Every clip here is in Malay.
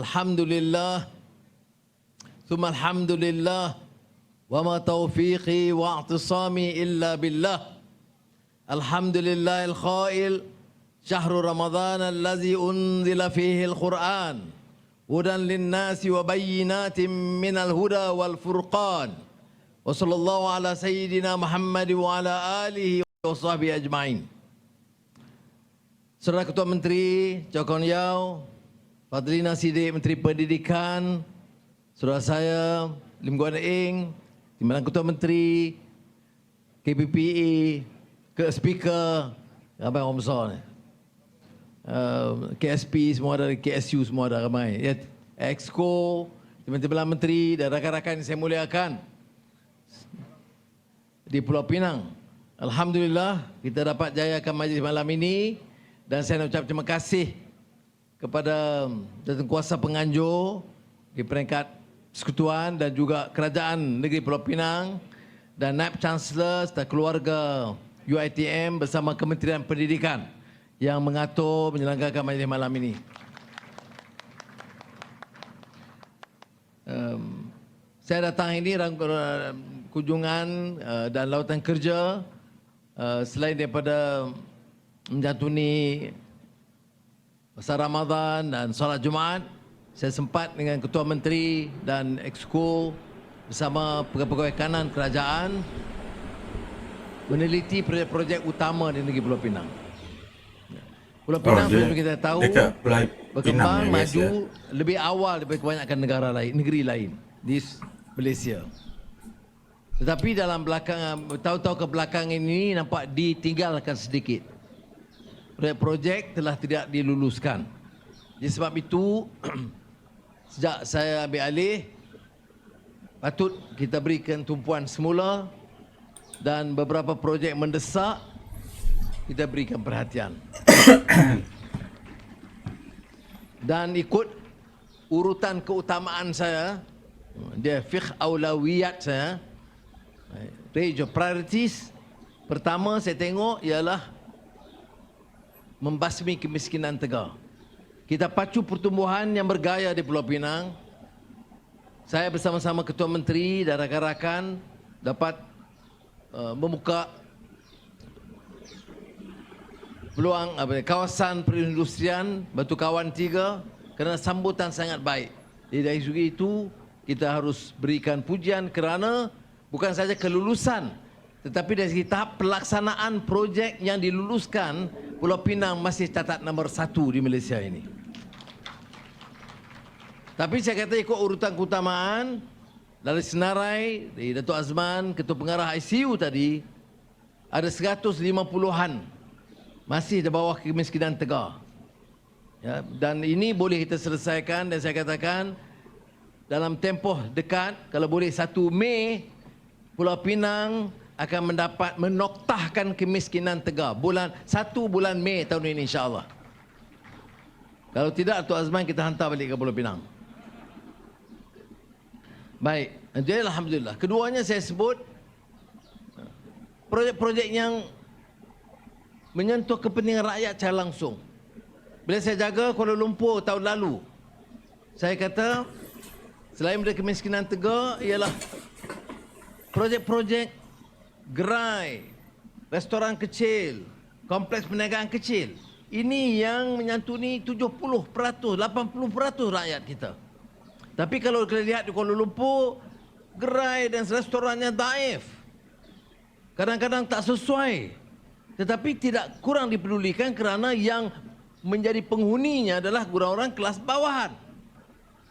Alhamdulillah, thumma alhamdulillah, wa ma taufiqi wa i'tisami illa billah. Alhamdulillahil khail, syahrul Ramadan allazi unzila fihi al-Quran, hudan linnasi wa bayyinatin minal huda wal furqan. Wa sallallahu ala sayyidina Muhammad wa ala alihi wa sahbihi ajma'in. Saudara Ketua Menteri, Jokon Yau, Fadlina Sidik, Menteri Pendidikan, saudara saya, Lim Guan Eng, Timbalan Ketua Menteri, KPPA, ke Speaker, apa yang orang besar ni? KSP semua ada, KSU semua ada ramai. Ya, Exco, Timbalan Menteri dan rakan-rakan yang saya muliakan di Pulau Pinang. Alhamdulillah, kita dapat jayakan majlis malam ini dan saya nak ucap terima kasih kepada Jawatankuasa Penganjur di peringkat Persekutuan dan juga Kerajaan Negeri Pulau Pinang dan Naib Chancellor serta keluarga UiTM bersama Kementerian Pendidikan yang mengatur menyelenggarakan majlis malam ini. Saya datang ini dalam kunjungan dan lautan kerja selain daripada menjantuni masa Ramadan dan solat Jumaat, saya sempat dengan Ketua Menteri dan Exco bersama pegawai kanan kerajaan meneliti projek-projek utama di negeri Pulau Pinang. Pulau Pinang seperti kita tahu berkembang maju lebih awal daripada kebanyakan negara lain, negeri lain di Malaysia. Tetapi dalam tahun-tahun kebelakangan ini nampak ditinggalkan sedikit. Projek telah tidak diluluskan. Jadi sebab itu sejak saya ambil alih, patut kita berikan tumpuan semula dan beberapa projek mendesak kita berikan perhatian. Dan ikut urutan keutamaan saya, dia fiqh aulawiyat saya, range of priorities. Pertama saya tengok ialah membasmi kemiskinan tegar. Kita pacu pertumbuhan yang bergaya di Pulau Pinang. Saya bersama-sama Ketua Menteri dan rakan-rakan dapat membuka peluang kawasan perindustrian Batu Kawan 3 kerana sambutan sangat baik. Jadi dari segi itu kita harus berikan pujian kerana bukan saja kelulusan, tetapi dari segi tahap pelaksanaan projek yang diluluskan, Pulau Pinang masih catat nombor 1 di Malaysia ini. Tapi saya kata ikut urutan keutamaan, dari senarai, dari Datuk Azman, Ketua Pengarah ICU tadi, ada 150-an masih di bawah kemiskinan tegar. Ya, dan ini boleh kita selesaikan dan saya katakan dalam tempoh dekat, kalau boleh 1 Mei, Pulau Pinang akan mendapat menoktahkan kemiskinan tegar. 1 bulan Mei tahun ini insya-Allah. Kalau tidak, Datuk Azman kita hantar balik ke Pulau Pinang. Baik, jadi alhamdulillah. Keduanya saya sebut projek-projek yang menyentuh kepentingan rakyat secara langsung. Bila saya jaga Kuala Lumpur tahun lalu, saya kata selain dari kemiskinan tegar ialah projek-projek gerai, restoran kecil, kompleks perniagaan kecil. Ini yang menyantuni 70%, 80% rakyat kita. Tapi kalau kita lihat di Kuala Lumpur, gerai dan restorannya daif. Kadang-kadang tak sesuai. Tetapi tidak kurang dipedulikan kerana yang menjadi penghuninya adalah orang-orang kelas bawahan.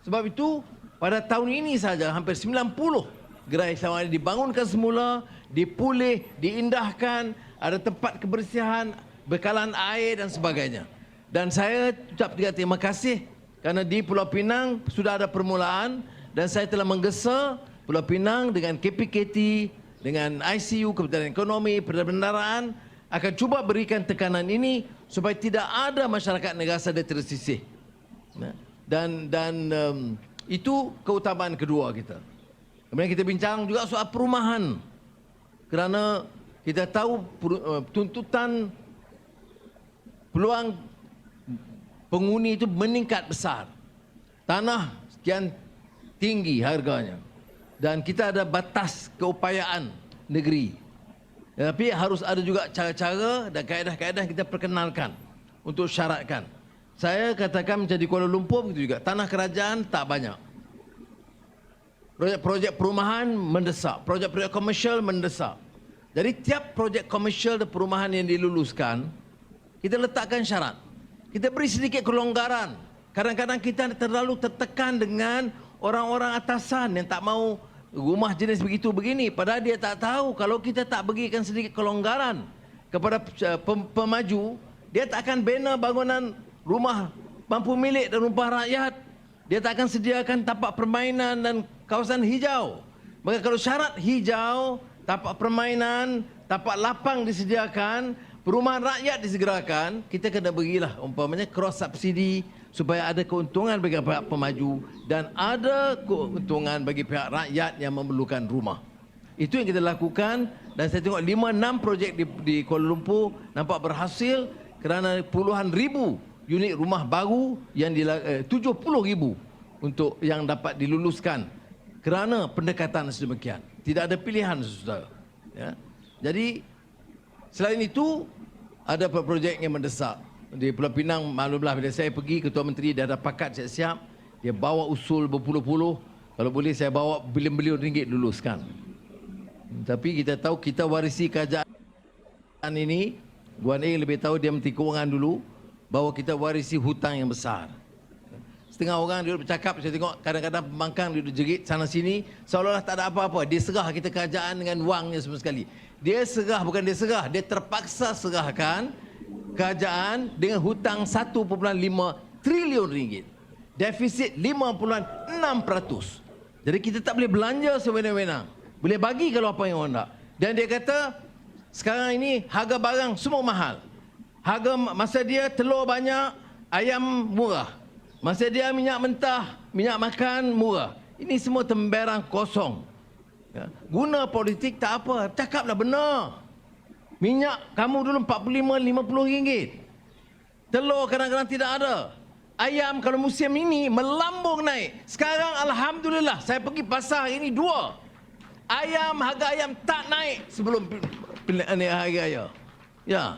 Sebab itu, pada tahun ini saja hampir 90 gerai selama ini dibangunkan semula, dipulih, diindahkan, ada tempat kebersihan, bekalan air dan sebagainya. Dan saya ucap terima kasih kerana di Pulau Pinang sudah ada permulaan dan saya telah menggesa Pulau Pinang dengan KPKT, dengan ICU, Kementerian Ekonomi, Perbendaharaan akan cuba berikan tekanan ini supaya tidak ada masyarakat negara yang tersisih. Dan itu keutamaan kedua kita. Kemudian kita bincang juga soal perumahan. Kerana kita tahu tuntutan peluang penghuni itu meningkat besar. tanah sekian tinggi harganya. Dan kita ada batas keupayaan negeri. Tapi harus ada juga cara-cara dan kaedah-kaedah kita perkenalkan untuk syaratkan. Saya katakan menjadi Kuala Lumpur begitu juga. Tanah kerajaan tak banyak. Projek-projek perumahan mendesak. Projek-projek komersial mendesak. Jadi tiap projek komersial dan perumahan yang diluluskan, kita letakkan syarat. Kita beri sedikit kelonggaran. Kadang-kadang kita terlalu tertekan dengan orang-orang atasan yang tak mau rumah jenis begitu begini. Padahal dia tak tahu kalau kita tak berikan sedikit kelonggaran kepada pemaju, dia tak akan bina bangunan rumah mampu milik dan rumah rakyat. Dia tak akan sediakan tapak permainan dan kawasan hijau. Maka kalau syarat hijau, tapak permainan, tapak lapang disediakan, perumahan rakyat disegerakan, kita kena berilah umpamanya cross subsidi supaya ada keuntungan bagi pihak pemaju dan ada keuntungan bagi pihak rakyat yang memerlukan rumah. Itu yang kita lakukan dan saya tengok 5-6 projek di Kuala Lumpur nampak berhasil kerana puluhan ribu unit rumah baru yang 70,000 untuk yang dapat diluluskan kerana pendekatan sedemikian. Tidak ada pilihan, saudara. Ya. Jadi selain itu ada projek yang mendesak. Di Pulau Pinang, maklumlah bila saya pergi, Ketua Menteri dah ada pakat siap-siap. Dia bawa usul berpuluh-puluh. Kalau boleh saya bawa bilion-bilion ringgit luluskan. Tapi kita tahu kita warisi kerajaan ini. Guan A lebih tahu, dia Menteri Keuangan dulu, bahawa kita warisi hutang yang besar. Setengah orang duduk bercakap, saya tengok kadang-kadang pembangkang duduk jerit sana sini, seolah-olah tak ada apa-apa. Dia serah kita kerajaan dengan wangnya semua sekali. Dia serah, bukan dia serah, dia terpaksa serahkan kerajaan dengan hutang 1.5 trilion ringgit. Defisit 5.6%. Jadi kita tak boleh belanja sewenang-wenang. Boleh bagi kalau apa yang orang nak. Dan dia kata, sekarang ini harga barang semua mahal. Harga masa dia telur banyak, ayam murah. Masa dia minyak mentah, minyak makan murah. Ini semua temberang kosong. Ya. Guna politik tak apa, cakaplah benar. Minyak kamu dulu 45-50 ringgit. Telur kadang-kadang tidak ada. Ayam kalau musim ini melambung naik. Sekarang alhamdulillah saya pergi pasar ini 2. Harga ayam tak naik sebelum hari raya. Ya.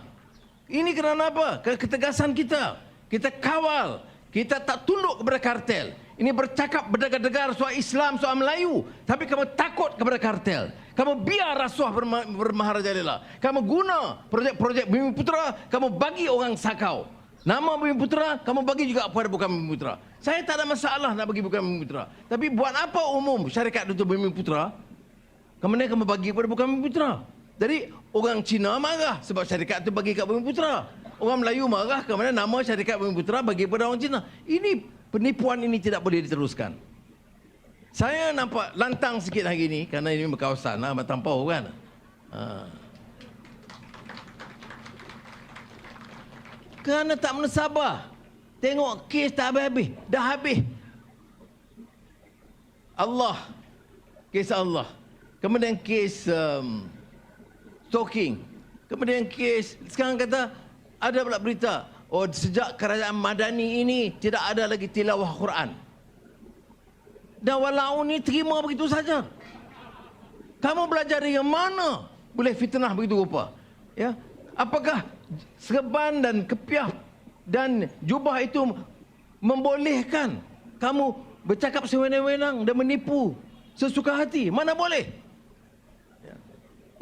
Ini kerana apa? Ketegasan kita. Kita kawal. Kita tak tunduk kepada kartel. Ini bercakap berdegar-degar soal Islam, soal Melayu. Tapi kamu takut kepada kartel. Kamu biar rasuah bermaharajalela. Kamu guna projek-projek Bumi Putra, kamu bagi orang sakau. Nama Bumi Putra, kamu bagi juga kepada bukan Bumi Putra. Saya tak ada masalah nak bagi bukan Bumi Putra. Tapi buat apa umum syarikat itu Bumi Putra? Kemudian kamu bagi kepada bukan Bumi Putra. Jadi orang Cina marah sebab syarikat itu bagi kat Bumi Putra. Orang Melayu marah kerana nama syarikat Bumi Putra bagi kepada orang Cina. Ini penipuan ini tidak boleh diteruskan. Saya nampak lantang sikit hari ini kerana ini berkawasan Tampau kan. Kerana tak mensabar. Tengok kes tak habis-habis. Dah habis. Allah. Kes Allah. Kemudian kes stalking. Kemudian kes, sekarang kata, ada pula berita, oh sejak kerajaan Madani ini tidak ada lagi tilawah Quran. Dan walau ni terima begitu saja. Kamu belajar dari mana boleh fitnah begitu rupa? Ya, apakah serban dan kepiah dan jubah itu membolehkan kamu bercakap sewenang-wenang dan menipu sesuka hati? Mana boleh? Ya.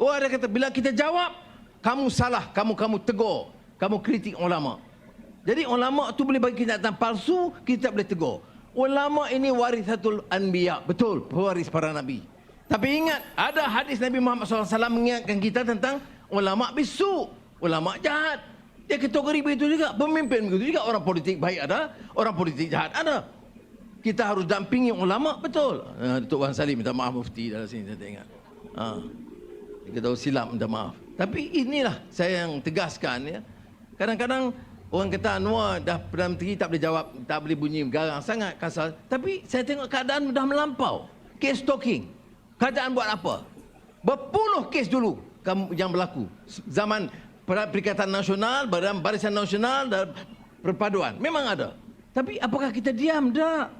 Oh, ada kata bila kita jawab, kamu salah, kamu tegur, kamu kritik ulama. Jadi ulama tu boleh bagi kenyataan palsu, kita boleh tegur. Ulama ini warisatul anbiya, betul, pewaris para nabi. Tapi ingat, ada hadis Nabi Muhammad SAW mengingatkan kita tentang ulama bisu, ulama jahat. Dia kategori begitu juga, pemimpin begitu juga, orang politik baik ada, orang politik jahat ada. Kita harus dampingi ulama, betul. Datuk Wan Salim minta maaf mufti dalam sini, saya tak ingat. Kita tahu silap, minta maaf. Tapi inilah saya yang tegaskan ya. Kadang-kadang orang kata Anwar dah Perdana Menteri tak boleh jawab, tak boleh bunyi garang sangat kasar. Tapi saya tengok keadaan dah melampau. Kes stalking. Kerajaan buat apa? Berpuluh kes dulu yang berlaku. Zaman Perikatan Nasional, Barisan Nasional dan Perpaduan. Memang ada. Tapi apakah kita diam? Tak.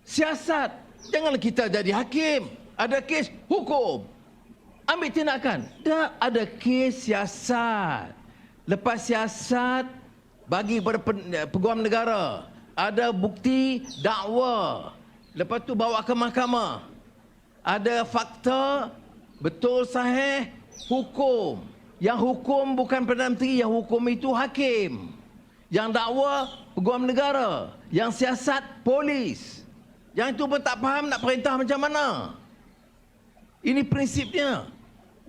siasat. Janganlah kita jadi hakim. Ada kes, hukum. Ambil tindakan. Tak ada kes, siasat. Lepas siasat, bagi kepada peguam negara. Ada bukti, dakwa. Lepas tu bawa ke mahkamah. Ada fakta, betul sahih, hukum. Yang hukum bukan Perdana Menteri, yang hukum itu hakim. Yang dakwa, peguam negara. Yang siasat, polis. Yang itu pun tak faham nak perintah macam mana. Ini prinsipnya.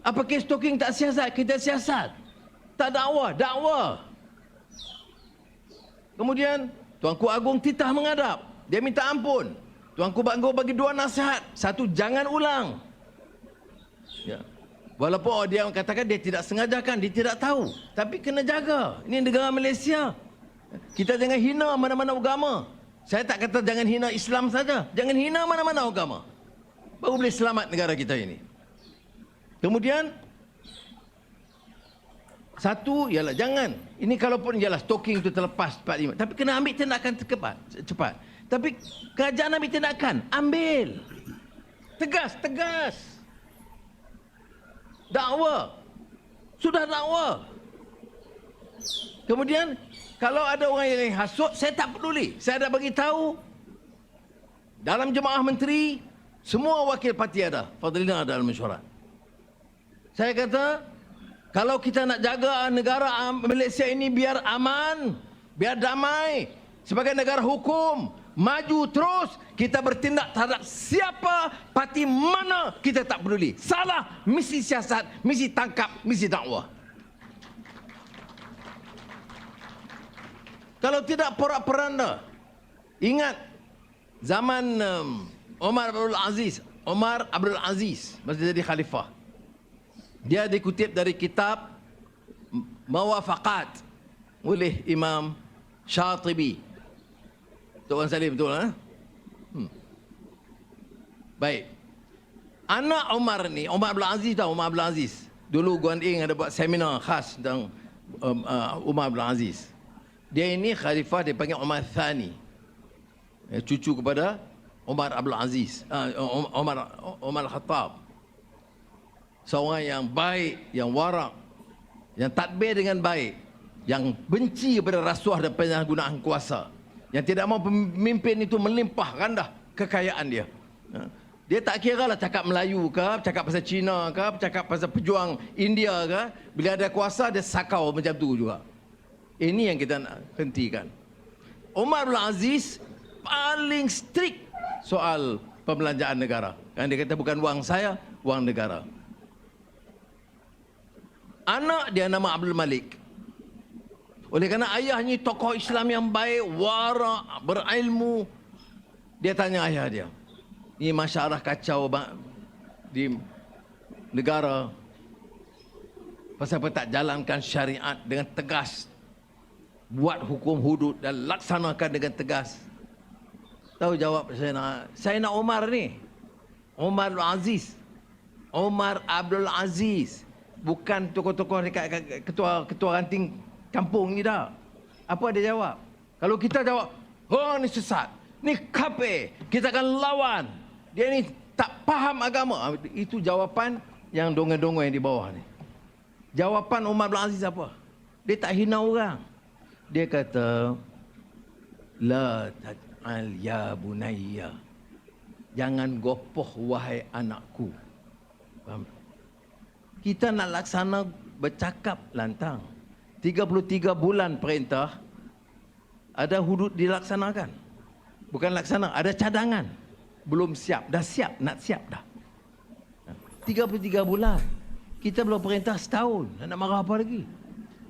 Apa kes stalking tak siasat? Kita siasat. Tak dakwa, dakwa. Kemudian, Tuanku Agong titah menghadap. Dia minta ampun. Tuanku Agong bagi 2 nasihat. 1, jangan ulang. Ya. Walaupun dia katakan dia tidak sengajakan, dia tidak tahu. Tapi kena jaga. Ini negara Malaysia. Kita jangan hina mana-mana agama. Saya tak kata jangan hina Islam saja. Jangan hina mana-mana agama. Baru boleh selamat negara kita ini. Kemudian, 1 ialah jangan. Ini kalaupun ialah stalking itu terlepas 4, 5. Tapi kena ambil tindakan cepat. Tapi kerajaan ambil tindakan. Ambil. Tegas, tegas. Dakwa. Sudah dakwa. Kemudian, kalau ada orang yang hasut, saya tak peduli. Saya dah bagi tahu dalam jemaah menteri, semua wakil parti ada. Fadlina ada dalam mesyuarat. Saya kata, kalau kita nak jaga negara Malaysia ini biar aman, biar damai, sebagai negara hukum, maju terus, kita bertindak terhadap siapa, parti mana, kita tak peduli. Salah, misi siasat, misi tangkap, misi dakwah. Kalau tidak porak-poranda. Ingat zaman Omar Abdul Aziz masa jadi khalifah. Dia dikutip dari kitab Mawafaqat oleh Imam Syatibi. Tuan Salim betul ha? Baik. Anak Omar ni, Omar Abdul Aziz tahu Omar Abdul Aziz. Dulu Guan Ing ada buat seminar khas tentang Omar Abdul Aziz. Dia ini khalifah, dia panggil Omar Thani. Cucu kepada Omar Abdul Aziz. Omar Khattab. Seorang yang baik, yang warak, yang tadbir dengan baik, yang benci kepada rasuah dan penyalahgunaan kuasa, yang tidak mahu pemimpin itu melimpah randah kekayaan dia. Dia tak kira lah cakap Melayu ke, cakap pasal Cina ke, cakap pasal pejuang India ke. Bila ada kuasa, dia sakau macam tu juga. Ini yang kita nak hentikan. Omar Abdul Aziz paling strict soal pembelanjaan negara. Kan dia kata bukan wang saya, wang negara. Anak dia nama Abdul Malik. Oleh kerana ayahnya tokoh Islam yang baik, warak, berilmu, dia tanya ayah dia, ini masyarakat kacau di negara, pasal apa tak jalankan syariat dengan tegas, buat hukum hudud dan laksanakan dengan tegas. Tahu jawab saya nak Omar ni, Omar Abdul Aziz. Omar Abdul Aziz, bukan tokoh-tokoh dekat ketua ranting kampung ni dah. Apa dia jawab? Kalau kita jawab, oh ni sesat, ni kafir, kita akan lawan, dia ni tak faham agama. Itu jawapan yang dongeng-dongeng di bawah ni. Jawapan Omar Abdul Aziz apa? Dia tak hina orang. Dia kata, la taj'al ya bunayya, jangan gopoh wahai anakku. Faham? Kita nak laksana bercakap lantang. 33 bulan perintah, ada hudud dilaksanakan. Bukan laksana, ada cadangan. Belum siap, dah siap, nak siap dah. 33 bulan. Kita belum perintah setahun, nak marah apa lagi?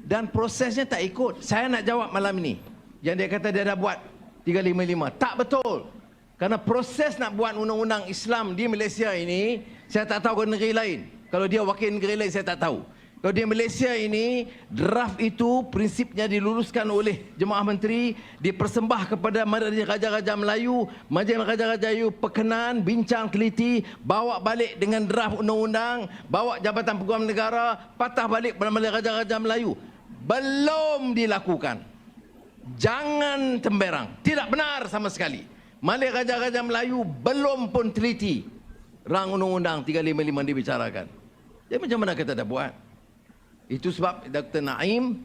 Dan prosesnya tak ikut. Saya nak jawab malam ini. Yang dia kata dia dah buat 355. Tak betul. Karena proses nak buat undang-undang Islam di Malaysia ini, saya tak tahu ke negeri lain. Kalau dia wakil negeri lain, saya tak tahu. Kalau di Malaysia ini, draft itu prinsipnya diluluskan oleh Jemaah Menteri, dipersembah kepada Majlis Raja-Raja Melayu, Majlis Raja-Raja Melayu perkenan, bincang teliti, bawa balik dengan draft undang-undang, bawa Jabatan Peguam Negara, patah balik pada Majlis Raja-Raja Melayu. Belum dilakukan. Jangan temberang. Tidak benar sama sekali. Malik Raja-Raja Melayu belum pun teliti rang undang-undang 355 dibicarakan. Jadi macam mana kita dah buat? Itu sebab Dr. Naim,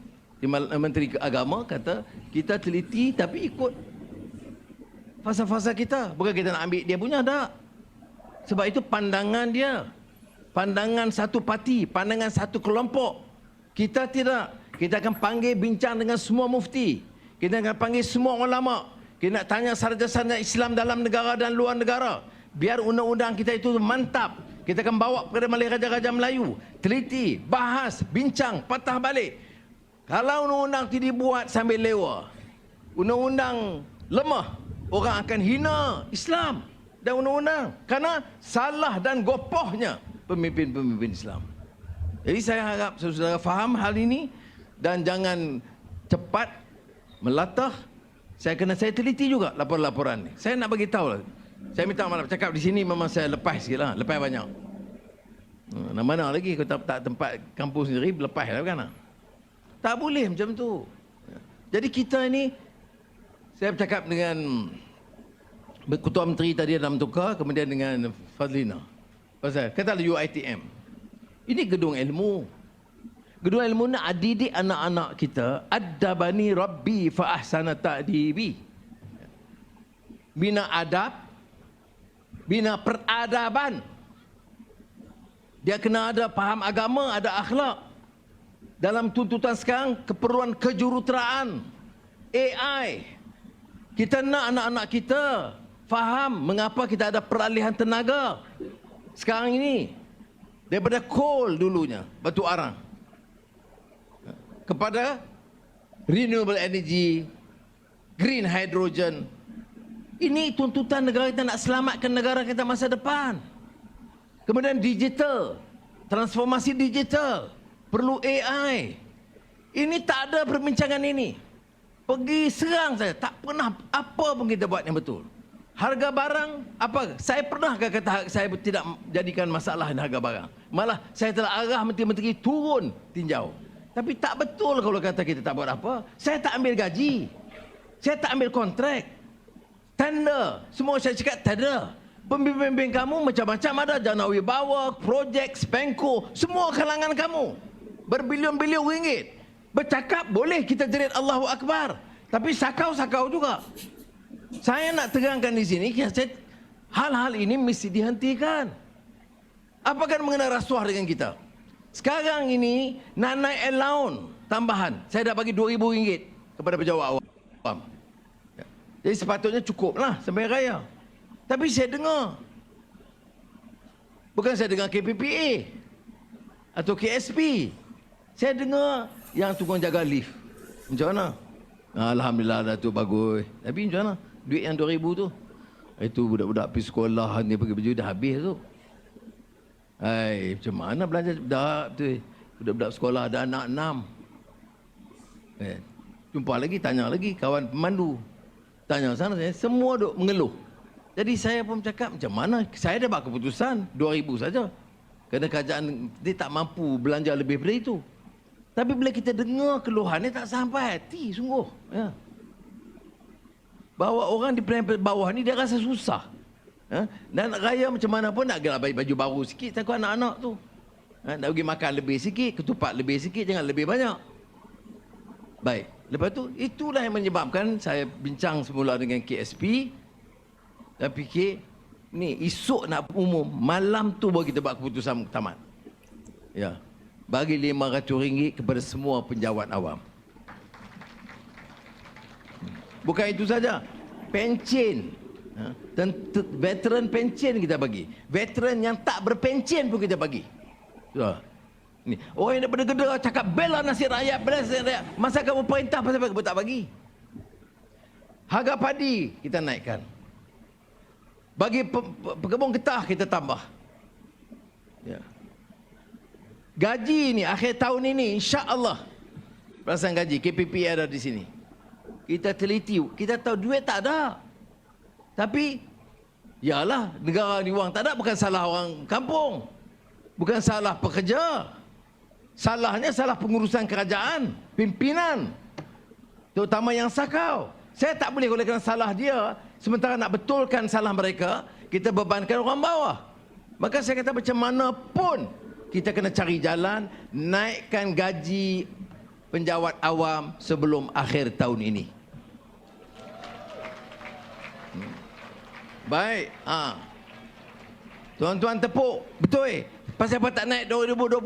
Menteri Agama, kata kita teliti tapi ikut fasa-fasa kita. Bukan kita nak ambil dia punya, tak. Sebab itu pandangan dia. Pandangan satu parti, pandangan satu kelompok. Kita tidak. Kita akan panggil bincang dengan semua mufti. Kita akan panggil semua ulama'. Kita nak tanya sarjana Islam dalam negara dan luar negara. Biar undang-undang kita itu mantap. Kita akan bawa kepada Malik Raja-Raja Melayu. Teliti, bahas, bincang, patah balik. Kalau undang-undang tidak dibuat sambil lewa, undang-undang lemah, orang akan hina Islam dan undang-undang. Kerana salah dan gopohnya pemimpin-pemimpin Islam. Jadi saya harap saudara faham hal ini dan jangan cepat melatah. Saya teliti juga laporan-laporan ni. Saya nak bagi tahu lah. Saya minta maaf cakap di sini memang saya lepas sikit lah. Lepas banyak. Nak mana lagi kalau tak tempat kampus sendiri lepas lah kan? Tak boleh macam tu. Jadi kita ni, saya bercakap dengan Ketua Menteri tadi dalam tukar, kemudian dengan Fadlina. Pasal kata UiTM. Ini gedung ilmu. Gedung ilmu nak didik anak-anak kita. Addabani Rabbi fa ahsana ta'dibi. Bina adab, bina peradaban. Dia kena ada faham agama, ada akhlak. Dalam tuntutan sekarang, keperluan kejuruteraan, AI. Kita nak anak-anak kita faham mengapa kita ada peralihan tenaga sekarang ini. Daripada coal dulunya, batu arang, kepada renewable energy, green hydrogen. Ini tuntutan negara kita nak selamatkan negara kita masa depan. Kemudian digital, transformasi digital, perlu AI. Ini tak ada perbincangan ini. Pergi serang saja, tak pernah apa pun kita buat yang betul. Harga barang, apa? Saya pernah kata saya tidak jadikan masalah harga barang. Malah saya telah arah menteri-menteri turun tinjau. Tapi tak betul kalau kata kita tak buat apa. Saya tak ambil gaji. Saya tak ambil kontrak. Tender. Semua saya cakap tak ada. Pembimbing kamu macam-macam ada. Jana Wibawa, projek, Spenko. Semua kalangan kamu. Berbilion-bilion ringgit. Bercakap boleh kita jerit Allahu Akbar. Tapi sakau-sakau juga. Saya nak terangkan di sini, hal-hal ini mesti dihentikan. Apa kan mengenai rasuah dengan kita? Sekarang ini nak naik allowance tambahan. Saya dah bagi RM2,000 kepada pejabat awam. Jadi sepatutnya cukuplah sampai raya. Tapi saya dengar, bukan saya dengar KPPA atau KSP. Saya dengar yang tukang jaga lift. Macam mana? Alhamdulillah dah tu bagus. Tapi macam mana? Duit yang RM2,000 tu, itu budak-budak pergi sekolah ni pergi baju dah habis tu. Hai, macam mana belanja dah tu? Budak-budak sekolah ada anak 6. Jumpa lagi, tanya lagi kawan pemandu. Tanya sana, semua duk mengeluh. Jadi saya pun cakap macam mana? Saya dah buat keputusan RM2,000 saja. Kerana kerajaan dia tak mampu belanja lebih daripada itu. Tapi bila kita dengar keluhan ni tak sampai hati sungguh. Ya. Bahawa orang di peringkat bawah ni dia rasa susah. Dan raya macam mana pun nak gelar baju baru sikit takut anak-anak tu. Nak pergi makan lebih sikit, ketupat lebih sikit, jangan lebih banyak. Baik, lepas tu itulah yang menyebabkan saya bincang semula dengan KSP. Dan fikir, ni esok nak umum, malam tu baru kita buat keputusan muktamad. Ya. Bagi RM500 kepada semua penjawat awam. Bukan itu saja, pencen. Dan veteran pencen kita bagi. Veteran yang tak berpencen pun kita bagi. Ni, orang yang daripada Kedah cakap bela nasib rakyat, bela nasib rakyat. Masa kamu perintah pasal apa kamu tak bagi? Harga padi kita naikkan. Bagi pekebun getah kita tambah. Ya. Gaji ni akhir tahun ini insya-Allah. Perasaan gaji KPP ada di sini. Kita teliti, kita tahu duit tak ada. Tapi yalah, negara ni wang tak ada, bukan salah orang kampung. Bukan salah pekerja. Salahnya salah pengurusan kerajaan, pimpinan. Terutama yang sakau. Saya tak boleh kalau kena salah dia, Sementara nak betulkan salah mereka, kita bebankan orang bawah. Maka saya kata macam mana pun kita kena cari jalan naikkan gaji penjawat awam sebelum akhir tahun ini. Baik. Tuan-tuan tepuk. Betul. Pasal apa tak naik 2020?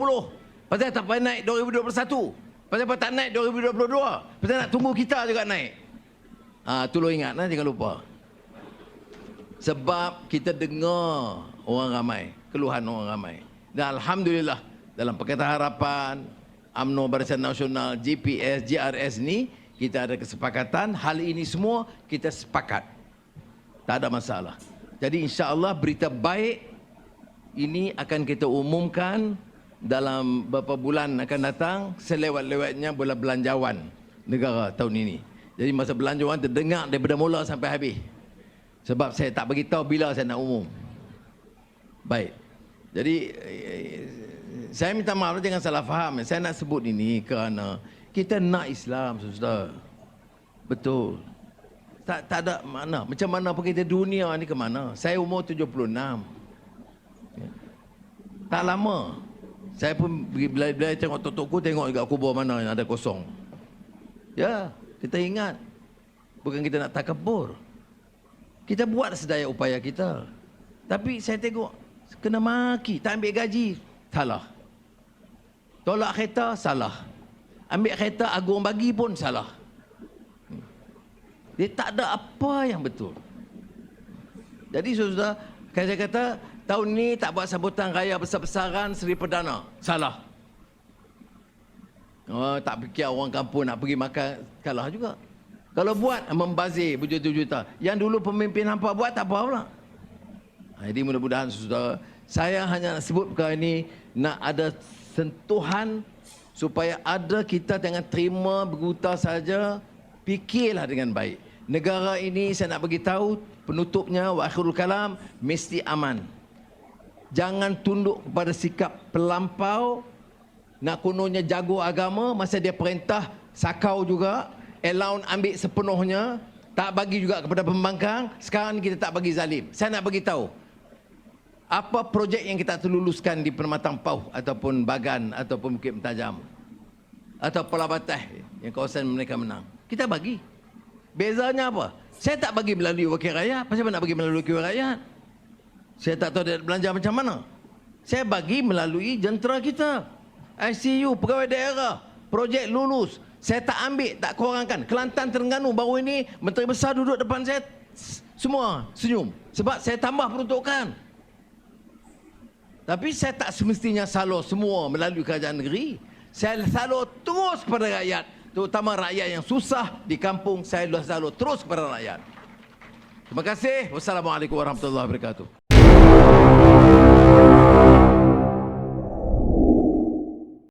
Pasal tak naik 2021? Pasal apa tak naik 2022? Pasal nak tunggu kita juga naik. Tolong ingat, jangan lupa. Sebab kita dengar orang ramai, keluhan orang ramai. Dan Alhamdulillah, dalam Pakatan Harapan, UMNO Barisan Nasional, GPS, GRS ni, kita ada kesepakatan, hal ini semua kita sepakat. Tak ada masalah. Jadi insya-Allah berita baik ini akan kita umumkan dalam beberapa bulan akan datang, selewat-lewatnya bulan belanjawan negara tahun ini. Jadi masa belanjawan terdengar daripada mula sampai habis. Sebab saya tak beritahu bila saya nak umum. Baik. Jadi saya minta maaf jangan salah faham. Saya nak sebut ini kerana kita nak Islam, saudara. Betul. Tak ada mana. Macam mana pun kita dunia ni ke mana. Saya umur 76. Tak lama. Saya pun bila tengok tok-tokku, tengok juga kubur mana yang ada kosong. Ya, kita ingat. Bukan kita nak takabur. Kita buat sedaya upaya kita. Tapi saya tengok, kena maki, tak ambil gaji, salah. Tolak kereta, salah. Ambil kereta, agung bagi pun salah. Dia tak ada apa yang betul. Jadi saudara, saya kata, tahun ni tak buat sambutan raya besar-besaran Seri Perdana. Salah. Tak fikir orang kampung nak pergi makan, kalah juga. Kalau buat, membazir berjuta-juta. Yang dulu pemimpin hampa buat, tak apa pula. Jadi mudah-mudahan saudara, saya hanya nak sebut perkara ini, nak ada sentuhan supaya ada kita jangan terima berguta saja, fikirlah dengan baik. Negara ini saya nak bagi tahu penutupnya wa akhirul kalam mesti aman. Jangan tunduk kepada sikap pelampau, nak kononnya jago agama, masa dia perintah sakau juga, allowance ambil sepenuhnya, tak bagi juga kepada pembangkang. Sekarang ni kita tak bagi zalim. Saya nak bagi tahu apa projek yang kita terluluskan di Permatang Pauh ataupun Bagan ataupun Bukit Mentajam atau Pelabatah yang kawasan mereka menang. Kita bagi. Bezanya apa? Saya tak bagi melalui wakil rakyat. Pasal apa nak bagi melalui wakil rakyat? Saya tak tahu dia belanja macam mana. Saya bagi melalui jentera kita. ICU, pegawai daerah, projek lulus. Saya tak ambil, tak kurangkan. Kelantan, Terengganu, baru ini Menteri Besar duduk depan saya, semua senyum. Sebab saya tambah peruntukan. Tapi saya tak semestinya salur semua melalui kerajaan negeri. Saya salur terus kepada rakyat. Terutama rakyat yang susah di kampung, saya salur terus kepada rakyat. Terima kasih. Wassalamualaikum warahmatullahi wabarakatuh.